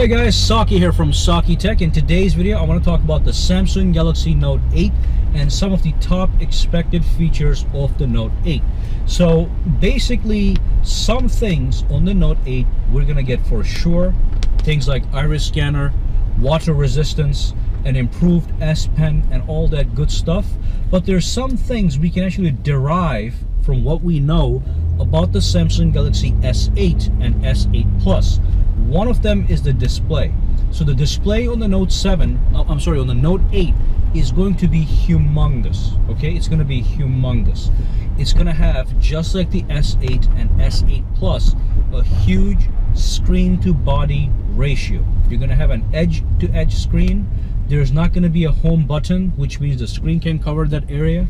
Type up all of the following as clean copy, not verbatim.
Hey guys, Saki here from Saki Tech. In today's video, I want to talk about the Samsung Galaxy Note 8 and some of the top expected features of the Note 8. So basically, some things on the Note 8 we're going to get for sure. Things like iris scanner, water resistance, an improved S Pen, and all that good stuff. But there's some things we can actually derive from what we know about the Samsung Galaxy S8 and S8 Plus. One of them is the display. So the display on the Note 7, on the Note 8 is going to be humongous. Okay, it's going to be humongous. It's going to have, just like the S8 and S8 Plus, a huge screen to body ratio. You're going to have an edge to edge screen. There's not going to be a home button, which means the screen can cover that area.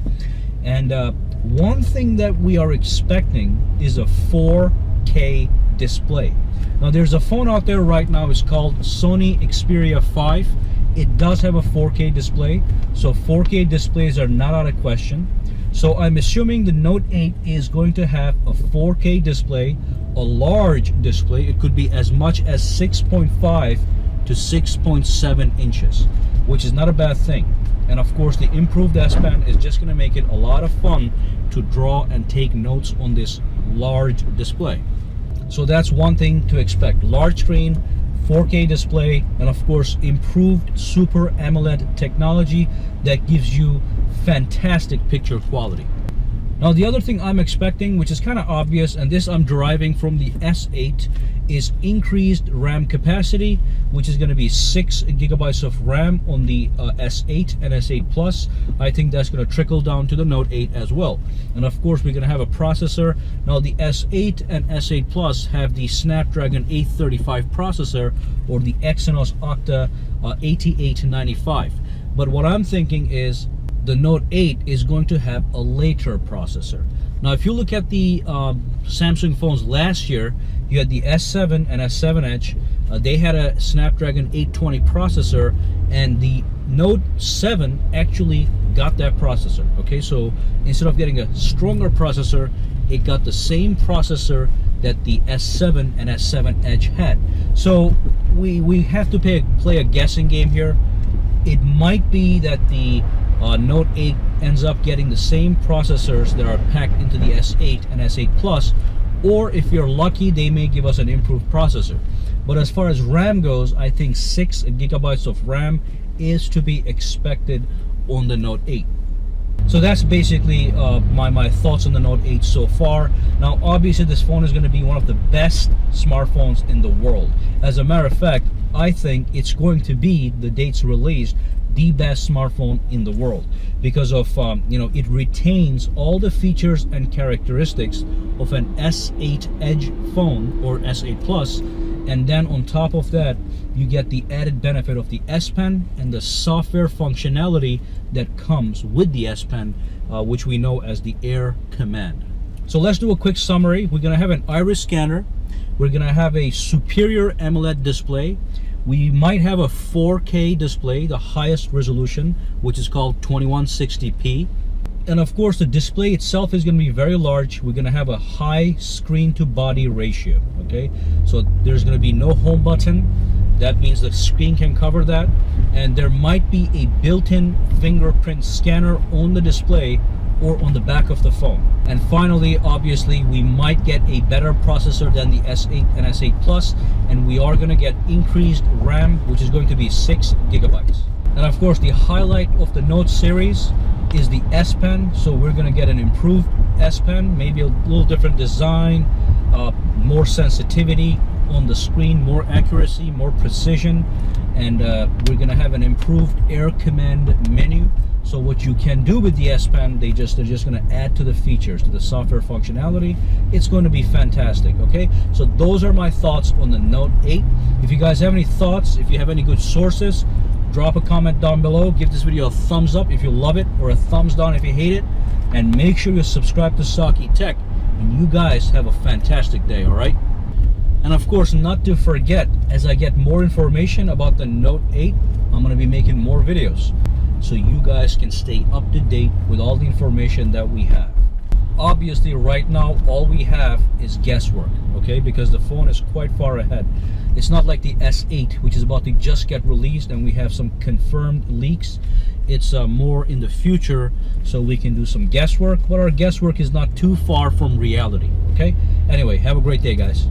And one thing that we are expecting is a 4K display. Now there's a phone out there right now, it's called Sony Xperia 5. It does have a 4K display, so 4K displays are not out of question. So I'm assuming the Note 8 is going to have a 4K display, a large display. It could be as much as 6.5 to 6.7 inches, which is not a bad thing. And of course, the improved S Pen is just going to make it a lot of fun to draw and take notes on this large display. So that's one thing to expect: large screen, 4K display, and of course improved Super AMOLED technology that gives you fantastic picture quality. Now the other thing I'm expecting, which is kind of obvious, and this I'm deriving from the S8, is increased RAM capacity, which is going to be 6 gigabytes of RAM on the S8 and S8 Plus. I think that's going to trickle down to the Note 8 as well. And of course, we're going to have a processor. Now the S8 and S8 Plus have the Snapdragon 835 processor, or the Exynos Octa 8895. But what I'm thinking is the Note 8 is going to have a later processor. Now if you look at the Samsung phones last year, you had the S7 and S7 Edge. They had a Snapdragon 820 processor, and the Note 7 actually got that processor. Okay, so instead of getting a stronger processor, it got the same processor that the S7 and S7 Edge had. So we have to play a guessing game here. It might be that the Note 8 ends up getting the same processors that are packed into the S8 and S8 Plus, or if you're lucky, they may give us an improved processor. But as far as RAM goes, I think 6 gigabytes of RAM is to be expected on the Note 8. So that's basically my thoughts on the Note 8 so far. Now obviously this phone is going to be one of the best smartphones in the world. As a matter of fact, I think it's going to be, the dates released, the best smartphone in the world, because of it retains all the features and characteristics of an S8 Edge phone or S8 Plus, and then on top of that you get the added benefit of the S Pen and the software functionality that comes with the S Pen, which we know as the Air Command. So let's do a quick summary. We're going to have an iris scanner, we're going to have a superior AMOLED display, we might have a 4K display, the highest resolution, which is called 2160p. And of course, the display itself is going to be very large. We're going to have a high screen to body ratio. Okay, so there's going to be no home button. That means the screen can cover that. And there might be a built-in fingerprint scanner on the display or on the back of the phone. And finally, obviously, we might get a better processor than the S8 and S8 Plus, and we are going to get increased RAM, which is going to be 6 gigabytes. And of course, the highlight of the Note series is the S Pen. So we're going to get an improved S Pen, maybe a little different design, more sensitivity on the screen, more accuracy, more precision, and we're going to have an improved Air Command menu. So what you can do with the S Pen, they're just going to add to the features, to the software functionality. It's going to be fantastic. Okay, so those are my thoughts on the Note 8. If you guys have any thoughts, if you have any good sources, drop a comment down below. Give this video a thumbs up if you love it, or a thumbs down if you hate it, and make sure you subscribe to Saki Tech. And you guys have a fantastic day. All right. And of course, not to forget, as I get more information about the Note 8, I'm going to be making more videos, so you guys can stay up to date with all the information that we have. obviously right now all we have is guesswork, okay, because the phone is quite far ahead. It's not like the S8, which is about to just get released and we have some confirmed leaks. It's more in the future, so we can do some guesswork, but our guesswork is not too far from reality. Okay, anyway, have a great day, guys.